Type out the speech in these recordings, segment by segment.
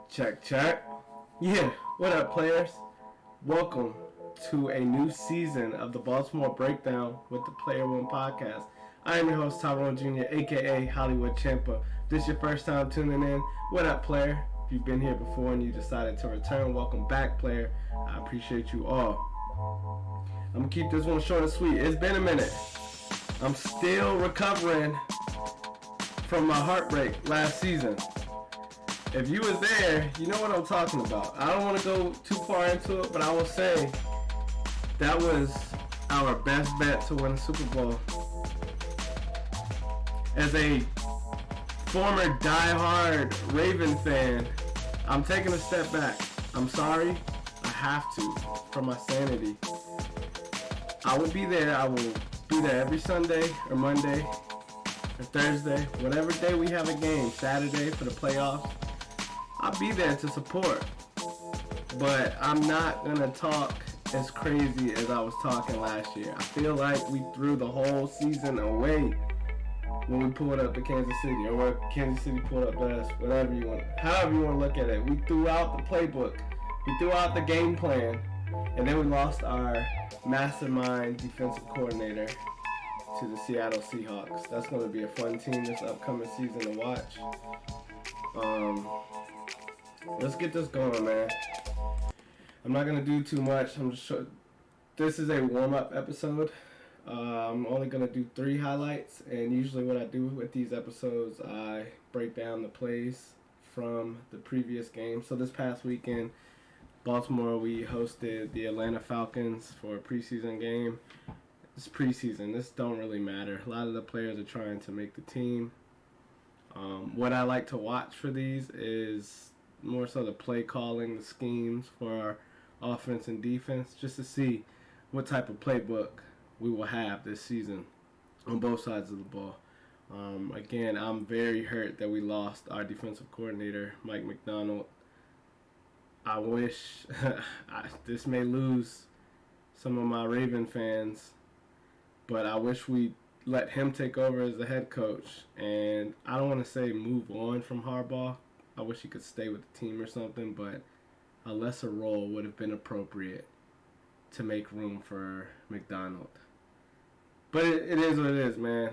Check, check. Yeah, what up, players? Welcome to a new season of the Baltimore Breakdown with the Player One podcast. I am your host, Tyrone Jr., aka Hollywood Champa. If this is your first time tuning in, what up, player? If you've been here before and you decided to return, welcome back, player. I appreciate you all. I'm gonna keep this one short and sweet. It's been a minute. I'm still recovering from my heartbreak last season. If you was there, you know what I'm talking about. I don't want to go too far into it, but I will say that was our best bet to win the Super Bowl. As a former die-hard Raven fan, I'm taking a step back. I'm sorry. I have to, for my sanity. I will be there. I will be there every Sunday or Monday or Thursday, whatever day we have a game, Saturday for the playoffs. I'll be there to support, but I'm not going to talk as crazy as I was talking last year. I feel like we threw the whole season away when we pulled up to Kansas City, or what Kansas City pulled up to us, whatever you want, however you want to look at it. We threw out the playbook, we threw out the game plan, and then we lost our mastermind defensive coordinator to the Seattle Seahawks. That's going to be a fun team this upcoming season to watch. Let's get this going, man. I'm not gonna do too much. This is a warm-up episode. I'm only gonna do 3 highlights, and usually what I do with these episodes, I break down the plays from the previous game. So this past weekend, Baltimore, we hosted the Atlanta Falcons for a preseason game. It's preseason. This don't really matter. A lot of the players are trying to make the team. What I like to watch for these is more so the play calling, the schemes for our offense and defense, just to see what type of playbook we will have this season on both sides of the ball. Again, I'm very hurt that we lost our defensive coordinator, Mike McDonald. I wish this may lose some of my Raven fans, but I wish we let him take over as the head coach. And I don't want to say move on from Harbaugh. I wish he could stay with the team or something, but a lesser role would have been appropriate to make room for McDonald. But it is what it is, man.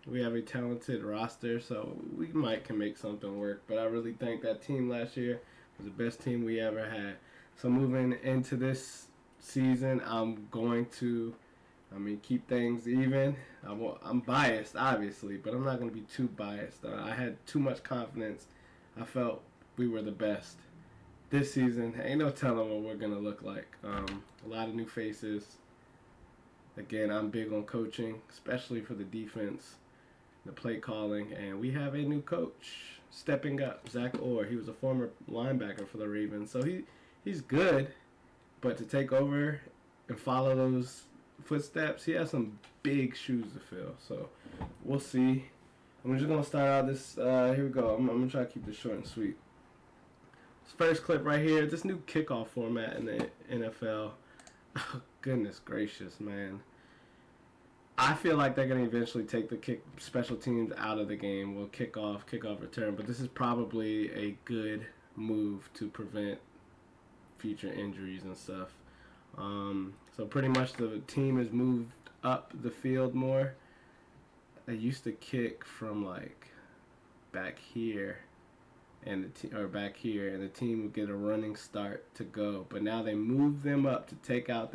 We have a talented roster, so we can make something work. But I really think that team last year was the best team we ever had. So moving into this season, I'm going to keep things even. I'm biased, obviously, but I'm not going to be too biased. I had too much confidence. I felt we were the best. This season, ain't no telling what we're going to look like. A lot of new faces. Again, I'm big on coaching, especially for the defense, the play calling, and we have a new coach stepping up, Zach Orr. He was a former linebacker for the Ravens, so he's good, but to take over and follow those footsteps, he has some big shoes to fill, so we'll see. I'm just going to start out this, here we go. I'm going to try to keep this short and sweet. This first clip right here, this new kickoff format in the NFL. Oh, goodness gracious, man. I feel like they're going to eventually take the special teams out of the game. Well, kickoff return. But this is probably a good move to prevent future injuries and stuff. So pretty much the team has moved up the field more. They used to kick from like back here and the team would get a running start to go. But now they move them up to take out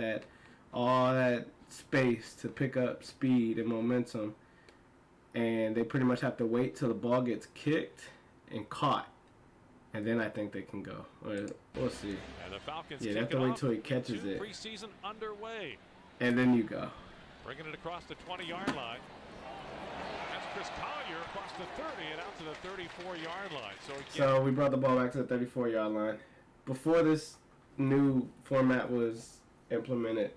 all that space to pick up speed and momentum, and they pretty much have to wait till the ball gets kicked and caught, and then I think they can go. We'll see. And the Falcons they have to wait till he catches it. Preseason underway. And then you go. Bringing it across the 20-yard line. That's Chris Collier across the 30 and out to the 34-yard line. So we brought the ball back to the 34-yard line. Before this new format was implemented,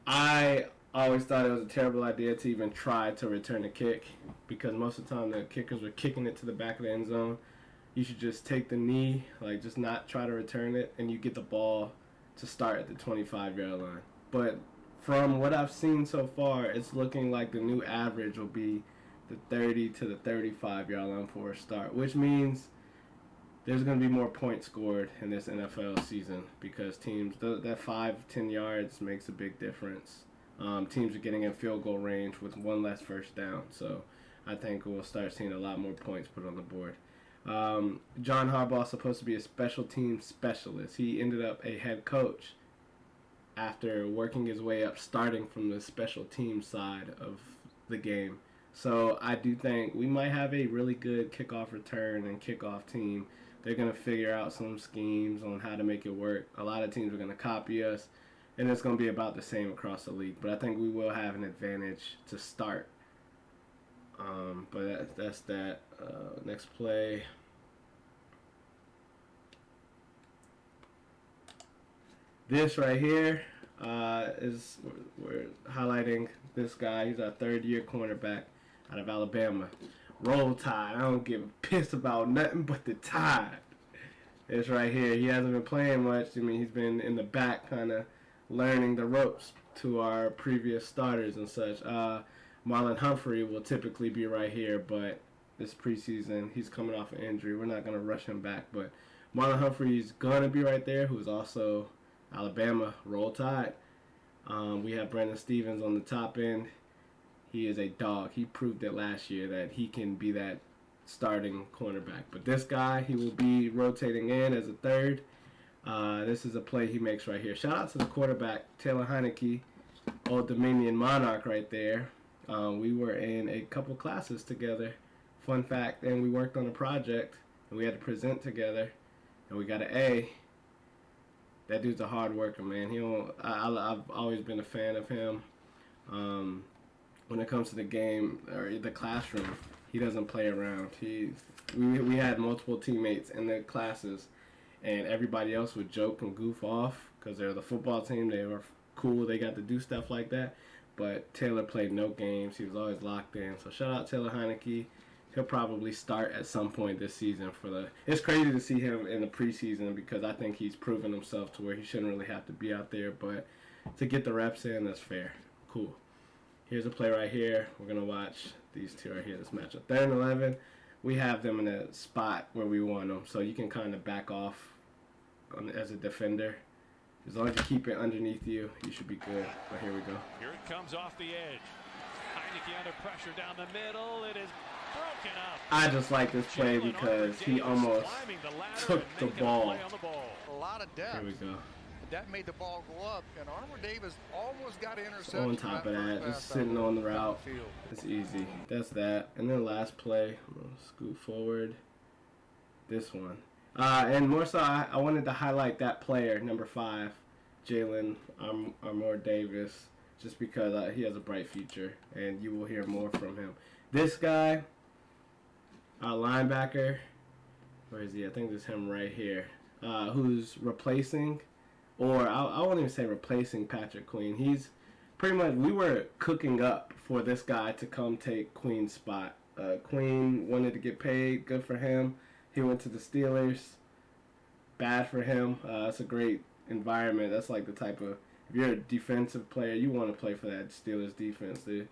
I always thought it was a terrible idea to even try to return a kick, because most of the time the kickers were kicking it to the back of the end zone. You should just take the knee, just not try to return it, and you get the ball to start at the 25-yard line. But from what I've seen so far, it's looking like the new average will be the 30 to the 35-yard line for a start, which means there's going to be more points scored in this NFL season because teams, that 5-10 yards makes a big difference. Teams are getting in field goal range with one less first down. So I think we'll start seeing a lot more points put on the board. John Harbaugh is supposed to be a special team specialist. He ended up a head coach after working his way up, starting from the special team side of the game. So I do think we might have a really good kickoff return and kickoff team. They're going to figure out some schemes on how to make it work. A lot of teams are going to copy us, and it's going to be about the same across the league. But I think we will have an advantage to start. But that's that. Next play. This right here is we're highlighting this guy. He's our third-year cornerback out of Alabama. Roll Tide. I don't give a piss about nothing but the Tide. It's right here. He hasn't been playing much. I mean, he's been in the back kind of learning the ropes to our previous starters and such. Marlon Humphrey will typically be right here, but this preseason, he's coming off an injury. We're not going to rush him back, but Marlon Humphrey is going to be right there, who's also Alabama. Roll Tide. We have Brandon Stevens on the top end. He is a dog. He proved it last year that he can be that starting cornerback. But this guy, he will be rotating in as a third. This is a play he makes right here. Shout out to the quarterback, Taylor Heineke, Old Dominion Monarch right there. We were in a couple classes together. Fun fact, and we worked on a project, and we had to present together, and we got an A. That dude's a hard worker, man. I've always been a fan of him. When it comes to the game or the classroom, he doesn't play around. We had multiple teammates in the classes, and everybody else would joke and goof off because they're the football team. They were cool. They got to do stuff like that. But Taylor played no games. He was always locked in. So shout out Taylor Heineke. He'll probably start at some point this season It's crazy to see him in the preseason because I think he's proven himself to where he shouldn't really have to be out there. But to get the reps in, that's fair. Cool. Here's a play right here. We're going to watch these two right here, this matchup. 3rd and 11, we have them in a spot where we want them. So you can kind of back off as a defender. As long as you keep it underneath you, you should be good. But here we go. Here it comes off the edge. Heineke under pressure down the middle. It is broken up. I just like this play because he almost took the ball. A lot of depth. Here we go. That made the ball go up, and Armour Davis almost got an interception. On top of that, just sitting on the route. It's easy. That's that. And then last play, I'm going to scoot forward. This one. And more so, I wanted to highlight that player, number 5, Jalen Armour Davis, just because he has a bright future, and you will hear more from him. This guy, linebacker, where is he? I think this is him right here, who's replacing, or I won't even say replacing Patrick Queen. He's pretty much, we were cooking up for this guy to come take Queen's spot. Queen wanted to get paid, good for him. He went to the Steelers. Bad for him. It's a great environment. That's like the type of, if you're a defensive player, you want to play for that Steelers defense. They're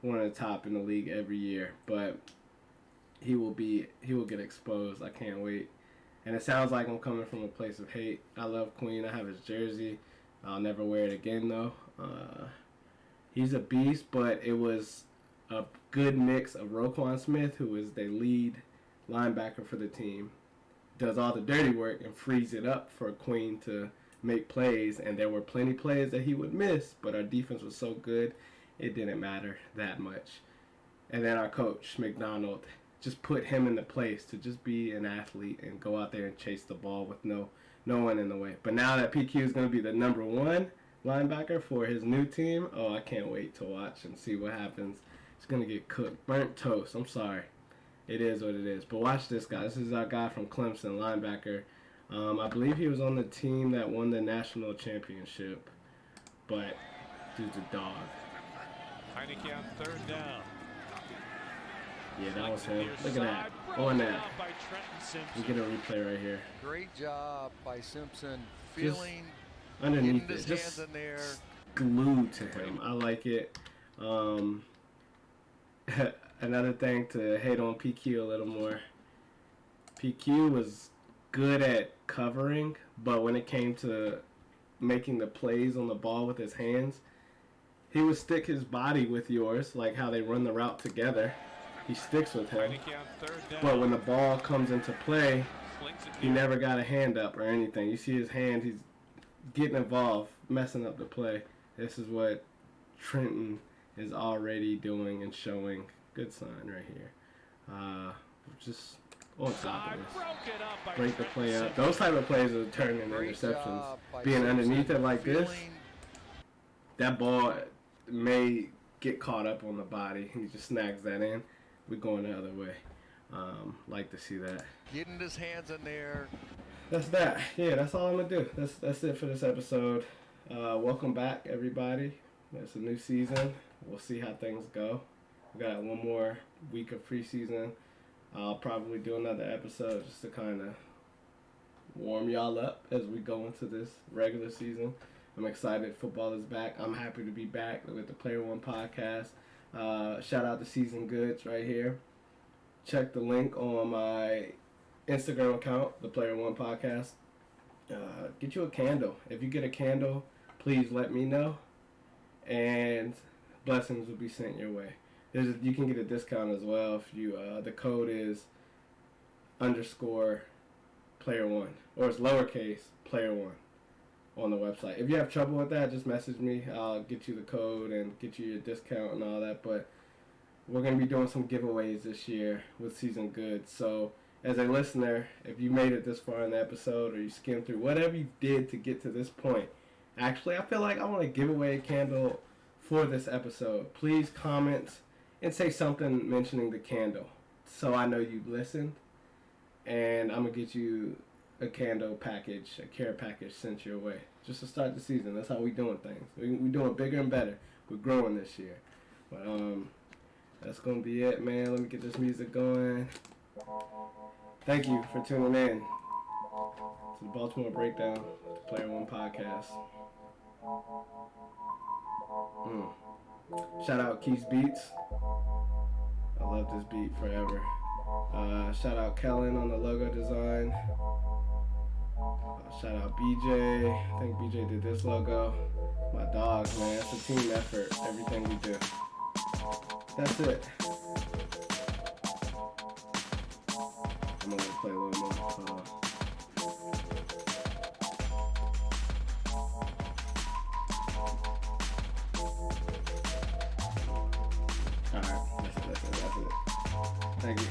one of the top in the league every year. But he will get exposed. I can't wait. And it sounds like I'm coming from a place of hate. I love Queen. I have his jersey. I'll never wear it again though. He's a beast, but it was a good mix of Roquan Smith, who is the lead linebacker for the team, does all the dirty work and frees it up for Queen to make plays, and there were plenty plays that he would miss, but our defense was so good it didn't matter that much. And then our coach McDonald just put him in the place to just be an athlete and go out there and chase the ball with no one in the way. But now that PQ is going to be the number 1 linebacker for his new team, I can't wait to watch and see what happens. It's going to get cooked, burnt toast. I'm sorry. It is what it is. But watch this guy. This is our guy from Clemson, linebacker. I believe he was on the team that won the national championship. But dude's a dog. Heineke on 3rd down. Yeah, that was him. Look at that. On that. We get a replay right here. Great job by Simpson. Feeling just underneath his it. Just hands in there. Glued to him. I like it. Another thing to hate on PQ a little more. PQ was good at covering, but when it came to making the plays on the ball with his hands, he would stick his body with yours, like how they run the route together. He sticks with him. But when the ball comes into play, he never got a hand up or anything. You see his hand, he's getting involved, messing up the play. This is what Trenton is already doing and showing. Good sign right here. Just on top of this. Break the play up. Those type of plays are turning into interceptions. Being underneath it like this, that ball may get caught up on the body. He just snags that in. We're going the other way. Like to see that. Getting his hands in there. That's that. Yeah, that's all I'm going to do. That's it for this episode. Welcome back, everybody. It's a new season. We'll see how things go. We got one more week of preseason. I'll probably do another episode just to kind of warm y'all up as we go into this regular season. I'm excited. Football is back. I'm happy to be back with the Player One podcast. Shout out to Season Goods right here. Check the link on my Instagram account, the Player One podcast. Get you a candle. If you get a candle, please let me know. And blessings will be sent your way. You can get a discount as well if you. The code is _ Player One, or it's lowercase Player One on the website. If you have trouble with that, just message me. I'll get you the code and get you your discount and all that. But we're gonna be doing some giveaways this year with Season Goods. So as a listener, if you made it this far in the episode or you skimmed through, whatever you did to get to this point, actually, I feel like I want to give away a candle for this episode. Please comment and say something mentioning the candle so I know you listened. And I'm going to get you a candle package, a care package sent your way. Just to start the season. That's how we doing things. We're doing bigger and better. We're growing this year. But that's going to be it, man. Let me get this music going. Thank you for tuning in to the Baltimore Breakdown, the Player One podcast. Shout out Keith's Beats. I love this beat forever. Shout out Kellen on the logo design. Shout out BJ. I think BJ did this logo. My dogs, man. It's a team effort. Everything we do. That's it. I'm gonna play a little more. Hold on. Alright, that's it. Thank you.